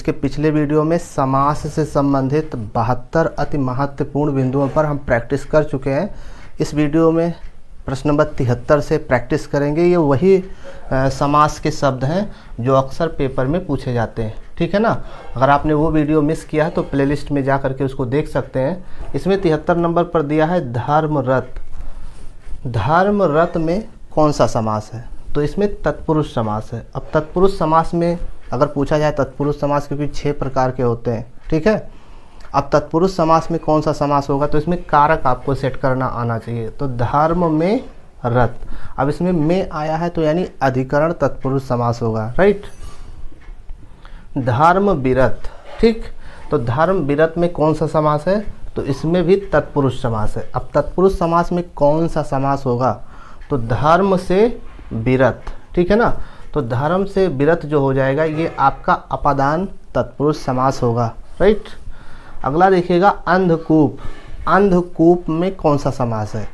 इसके पिछले वीडियो में समास से संबंधित 72 अति महत्वपूर्ण बिंदुओं पर हम प्रैक्टिस कर चुके हैं। इस वीडियो में प्रश्न नंबर 73 से प्रैक्टिस करेंगे। ये वही समास के शब्द हैं जो अक्सर पेपर में पूछे जाते हैं, ठीक है ना। अगर आपने वो वीडियो मिस किया है तो प्लेलिस्ट में जा करके उसको देख सकते हैं। इसमें 73 नंबर पर दिया है धर्मरत। धर्मरत में कौन सा समास है? तो इसमें तत्पुरुष समास है। अब तत्पुरुष समास में अगर पूछा जाए तत्पुरुष समास, क्योंकि 6 प्रकार के होते हैं, ठीक है। अब तत्पुरुष समास में कौन सा समास होगा? तो इसमें कारक आपको सेट करना आना चाहिए। तो धर्म में रत, अब इसमें में आया है तो यानी अधिकरण तत्पुरुष समास होगा, राइट। धर्म विरत, ठीक। तो धर्म विरत में कौन सा समास है? तो इसमें भी तत्पुरुष समास है। अब तत्पुरुष समास में कौन सा समास होगा? तो धर्म से विरत, ठीक है ना। तो धर्म से विरत जो हो जाएगा ये आपका अपादान तत्पुरुष समास होगा, राइट। अगला देखिएगा अंधकूप। अंधकूप में कौन सा समास है?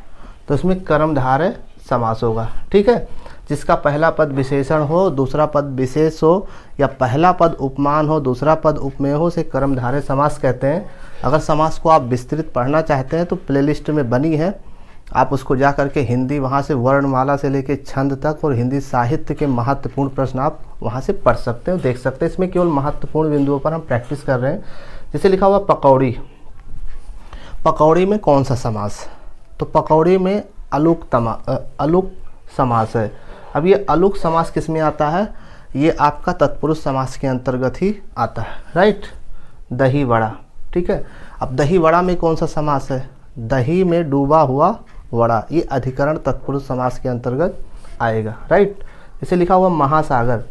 तो इसमें कर्मधारय समास होगा, ठीक है। जिसका पहला पद विशेषण हो, दूसरा पद विशेष हो, या पहला पद उपमान हो, दूसरा पद उपमेय हो, से कर्मधारय समास कहते हैं। अगर समास को आप विस्तृत पढ़ना चाहते हैं तो प्लेलिस्ट में बनी है, आप उसको जा करके हिंदी वहाँ से वर्णमाला से लेके छंद तक और हिंदी साहित्य के महत्वपूर्ण प्रश्न आप वहाँ से पढ़ सकते हो, देख सकते हैं। इसमें केवल महत्वपूर्ण बिंदुओं पर हम प्रैक्टिस कर रहे हैं। जैसे लिखा हुआ पकौड़ी। पकौड़ी में कौन सा समास? तो पकौड़ी में अलुक समास है। अब ये अलुक समास किस में आता है? ये आपका तत्पुरुष समास के अंतर्गत ही आता है, राइट। दही वड़ा, ठीक है। अब दही वड़ा में कौन सा समास है? दही में डूबा हुआ वड़ा, ये अधिकरण तत्पुरुष समास के अंतर्गत आएगा, राइट। इसे लिखा हुआ महासागर।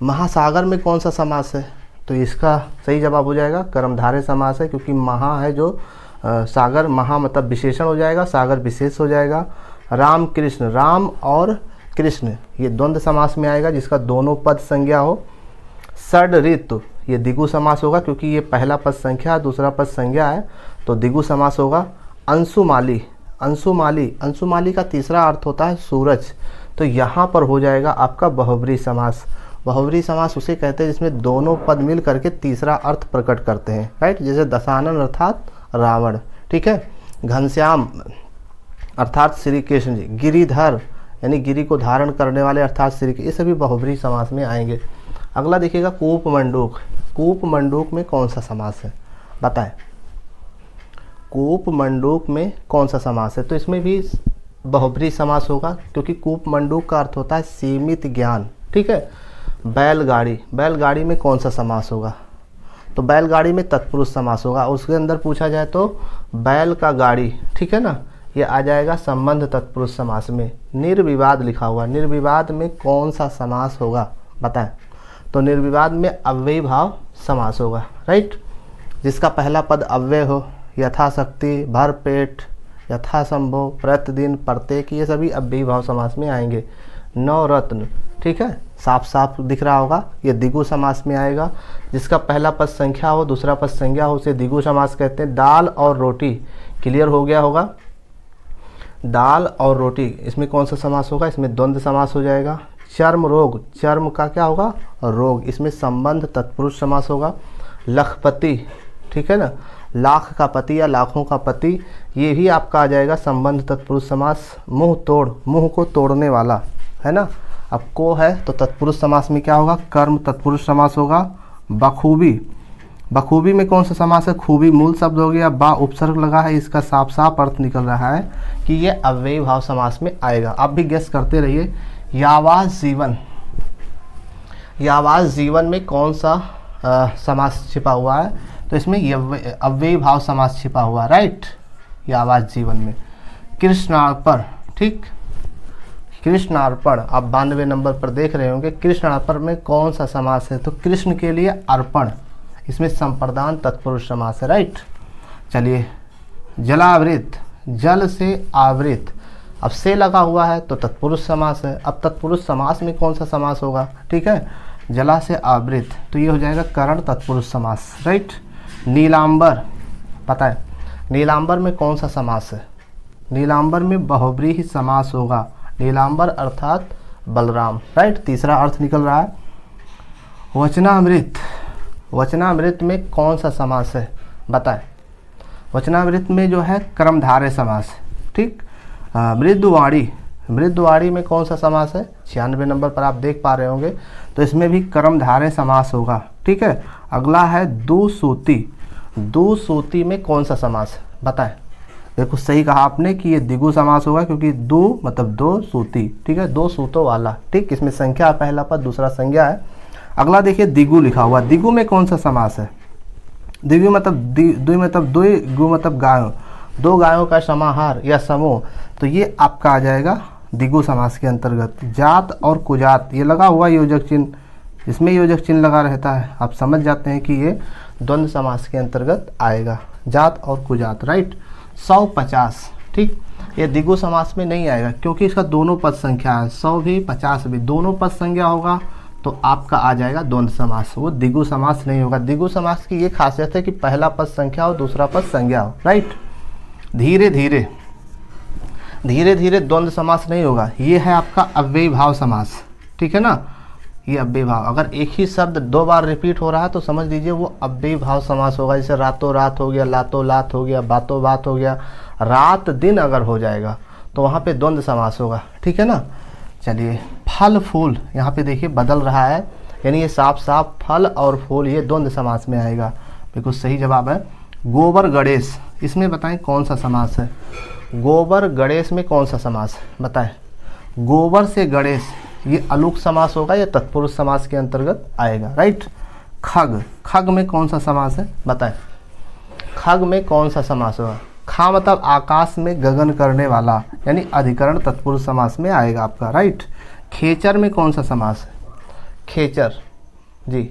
महासागर में कौन सा समास है? तो इसका सही जवाब हो जाएगा कर्मधारय समास है, क्योंकि महा है जो सागर, महा मतलब विशेषण हो जाएगा, सागर विशेष हो जाएगा। राम कृष्ण, राम और कृष्ण ये द्वंद्व समास में आएगा जिसका दोनों पद संज्ञा हो। षड ऋतु ये द्विगु समास होगा, क्योंकि ये पहला पद संख्या दूसरा पद संज्ञा है तो द्विगु समास होगा। अंशुमाली, अंशुमाली, अंशुमाली का तीसरा अर्थ होता है सूरज, तो यहाँ पर हो जाएगा आपका बहुब्री समास। बहुब्री समास उसे कहते हैं जिसमें दोनों पद मिल करके तीसरा अर्थ प्रकट करते हैं, राइट। जैसे दशानन अर्थात रावण, ठीक है। घनश्याम अर्थात श्री कृष्ण जी। गिरिधर यानी गिरी को धारण करने वाले अर्थात श्री, ये सभी बहुब्री समास में आएंगे। अगला देखिएगा कूपमंडूक। कूपमंडूक में कौन सा समास है? बताएं। कूपमंडूक में कौन सा समास है? तो इसमें भी बहुब्री समास होगा, क्योंकि कूपमंडूक का अर्थ होता है सीमित ज्ञान, ठीक है। बैलगाड़ी, बैलगाड़ी में कौन सा समास होगा? तो बैलगाड़ी में तत्पुरुष समास होगा। उसके अंदर पूछा जाए तो बैल का गाड़ी, ठीक है ना, ये आ जाएगा संबंध तत्पुरुष समास में। निर्विवाद लिखा हुआ, निर्विवाद में कौन सा समास होगा? बताएं। तो निर्विवाद में अव्ययी भाव समास होगा, राइट। जिसका पहला पद अव्यय हो, यथाशक्ति, भरपेट, यथासंभव, प्रतिदिन, प्रत्येक, ये सभी अव्ययी भाव समास में आएंगे। नवरत्न, ठीक है, साफ साफ दिख रहा होगा, ये द्विगु समास में आएगा। जिसका पहला पद संख्या हो दूसरा पद संज्ञा हो उसे द्विगु समास कहते हैं। दाल और रोटी, क्लियर हो गया होगा। दाल और रोटी, इसमें कौन सा समास होगा? इसमें द्वंद्व समास हो जाएगा। चर्म रोग, चर्म का क्या होगा? रोग, इसमें संबंध तत्पुरुष समास होगा। लखपति, ठीक है ना, लाख का पति या लाखों का पति, ये भी आपका आ जाएगा संबंध तत्पुरुष समास। मुंह तोड़, मुंह को तोड़ने वाला, है ना। अब को है तो तत्पुरुष समास में क्या होगा? कर्म तत्पुरुष समास होगा। बखूबी, बखूबी में कौन सा समास है? खूबी मूल शब्द हो गया, बा उपसर्ग लगा है, इसका साफ साफ अर्थ निकल रहा है कि ये अव्ययी भाव समास में आएगा। आप भी गेस करते रहिए। यावास जीवन, यावास जीवन में कौन सा समास छिपा हुआ है? तो इसमें अव्ययी भाव समास छिपा हुआ, राइट। यावास जीवन में। कृष्णार्पण, ठीक, कृष्णार्पण आप 92 नंबर पर देख रहे होंगे। कृष्णार्पण में कौन सा समास है? तो कृष्ण के लिए अर्पण, इसमें संप्रदान तत्पुरुष समास है, राइट। चलिए, जलावृत, जल से आवृत, अब से लगा हुआ है तो तत्पुरुष समास है। अब तत्पुरुष समास में कौन सा समास होगा? ठीक है, जला से आवृत, तो ये हो जाएगा करण तत्पुरुष समास, राइट। नीलांबर, पता है नीलांबर में कौन सा समास है? नीलांबर में बहुब्री ही समास होगा। नीलांबर अर्थात बलराम, राइट, तीसरा अर्थ निकल रहा है। वचनामृत, वचनामृत में कौन सा समास है बताएं। वचनामृत में जो है कर्मधारय समास, ठीक। मृदुवाणी, मृदुवाणी में कौन सा समास है, 96 नंबर पर आप देख पा रहे होंगे, तो इसमें भी कर्मधारय समास होगा, ठीक है। अगला है दुसूती, दुसूती में कौन सा समास है बताएं। देखो सही कहा आपने कि ये द्विगु समास होगा, क्योंकि दु मतलब दो, सूती, ठीक है, दो सूतों वाला, ठीक। इसमें संख्या पहला पद दूसरा संज्ञा है। अगला देखिए द्विगु लिखा हुआ, द्विगु में कौन सा समास है। द्विगु मतलब द्वि मतलब दुई, गु मतलब गायों, दो गायों का समाहार या समूह, तो ये आपका आ जाएगा द्विगु समास के अंतर्गत। जात और कुजात, ये लगा हुआ योजक चिन्ह, इसमें योजक चिन्ह लगा रहता है, आप समझ जाते हैं कि ये द्वंद्व समास के अंतर्गत आएगा, जात और कुजात, राइट। 150, ठीक, ये द्विगु समास में नहीं आएगा क्योंकि इसका दोनों पद संख्या है, 100 भी 50 भी दोनों पद संज्ञा होगा, तो आपका आ जाएगा द्वंद्व समास, वो द्विगु समास नहीं होगा। द्विगु समास की ये खासियत है कि पहला पद संख्या हो दूसरा पद संज्ञा हो, राइट। धीरे धीरे, धीरे धीरे द्वंद्व समास नहीं होगा, ये है आपका अव्ययी भाव समास, ठीक है ना। ये अव्ययी भाव, अगर एक ही शब्द दो बार रिपीट हो रहा है तो समझ लीजिए वो अव्ययी भाव समास होगा। जैसे रातों रात हो गया, लातों लात हो गया, बातों बात हो गया, रात दिन अगर हो जाएगा तो वहाँ पे द्वंद्व समास होगा, ठीक है ना। चलिए फल फूल, यहाँ पे देखिए बदल रहा है, यानी ये साफ साफ फल और फूल ये द्वंद्व समास में आएगा, बिल्कुल सही जवाब है। गोबर गणेश, इसमें बताएं कौन सा समास है। गोबर गणेश में कौन सा समास है बताएं। गोबर से गणेश, ये अलूक समास होगा या तत्पुरुष समास के अंतर्गत आएगा, राइट। खग, खग में कौन सा समास है बताएं। खग में कौन सा समास होगा। खा मतलब आकाश में गगन करने वाला, यानी अधिकरण तत्पुरुष समास में आएगा आपका, राइट। खेचर में कौन सा समास है। खेचर, जी,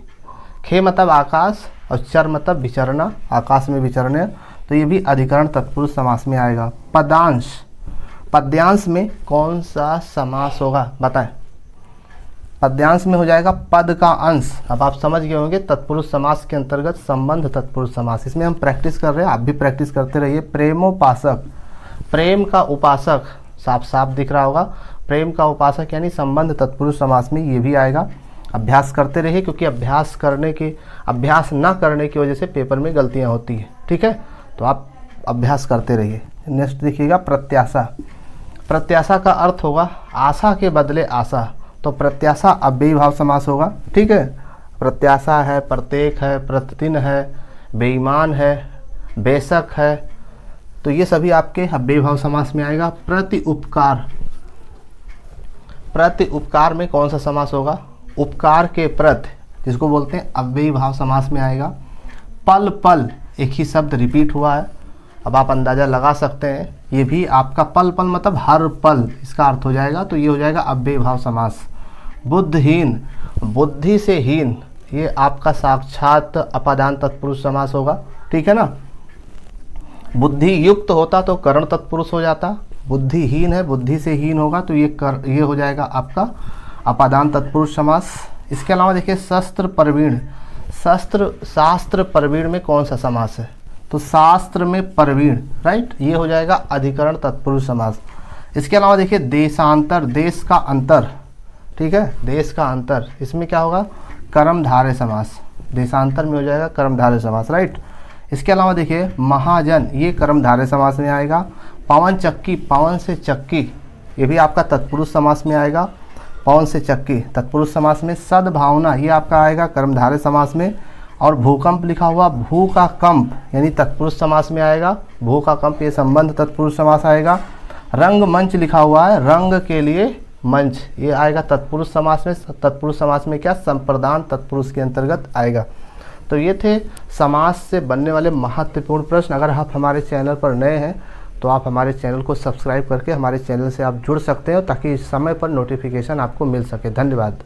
खे मतलब आकाश और चर मतलब विचरना, आकाश में विचरने, तो ये भी अधिकरण तत्पुरुष समास में आएगा। पदांश, पद्यांश में कौन सा समास होगा बताएं। पद्यांश में हो जाएगा पद का अंश। अब आप समझ गए होंगे तत्पुरुष समास के अंतर्गत संबंध तत्पुरुष समास, इसमें हम प्रैक्टिस कर रहे हैं, आप भी प्रैक्टिस करते रहिए। प्रेमोपासक, प्रेम का उपासक, साफ साफ दिख रहा होगा, प्रेम का उपासक यानी संबंध तत्पुरुष समास में ये भी आएगा। अभ्यास करते रहिए, क्योंकि अभ्यास ना करने की वजह से पेपर में गलतियाँ होती है, ठीक है, तो आप अभ्यास करते रहिए। नेक्स्ट देखिएगा प्रत्याशा, प्रत्याशा का अर्थ होगा आशा के बदले आशा, तो प्रत्याशा अव्ययी भाव समास होगा, ठीक है। प्रत्याशा है, प्रत्येक है, प्रतिदिन है, बेईमान है, बेशक है, तो ये सभी आपके अव्ययी भाव समास में आएगा। प्रति उपकार, प्रति उपकार में कौन सा समास होगा। उपकार के प्रति, जिसको बोलते हैं अव्ययी भाव समास में आएगा। पल पल, एक ही शब्द रिपीट हुआ है, अब आप अंदाज़ा लगा सकते हैं, ये भी आपका पल पल मतलब हर पल इसका अर्थ हो जाएगा, तो ये हो जाएगा अव्ययी भाव समास। बुद्धिहीन, बुद्धि से हीन, ये आपका साक्षात अपादान तत्पुरुष समास होगा, ठीक है ना। बुद्धि युक्त होता तो करण तत्पुरुष हो जाता, बुद्धिहीन है, बुद्धि से हीन होगा, तो ये हो जाएगा आपका अपादान तत्पुरुष समास। इसके अलावा देखिए शस्त्र प्रवीण, शास्त्र प्रवीण में कौन सा समास है, तो शास्त्र में प्रवीण, राइट, ये हो जाएगा अधिकरण तत्पुरुष समास। इसके अलावा देखिए देशांतर, देश का अंतर, ठीक है, देश का अंतर, इसमें क्या होगा कर्मधारय समास, देशांतर में हो जाएगा कर्मधारय समास, राइट। इसके अलावा देखिए महाजन, ये कर्मधारय समास में आएगा। पवन चक्की, पवन से चक्की, ये भी आपका तत्पुरुष समास में आएगा, पवन से चक्की तत्पुरुष समास में। सद्भावना, ये आपका आएगा कर्मधारय समास में। और भूकंप लिखा हुआ, भू का कंप यानी तत्पुरुष समास में आएगा, भू का कंप ये संबंध तत्पुरुष समास आएगा। रंगमंच लिखा हुआ है, रंग के लिए मंच, ये आएगा तत्पुरुष समास में। तत्पुरुष समास में क्या संप्रदान तत्पुरुष के अंतर्गत आएगा। तो ये थे समास से बनने वाले महत्वपूर्ण प्रश्न। अगर आप हमारे चैनल पर नए हैं तो आप हमारे चैनल को सब्सक्राइब करके हमारे चैनल से आप जुड़ सकते हो, ताकि समय पर नोटिफिकेशन आपको मिल सके। धन्यवाद।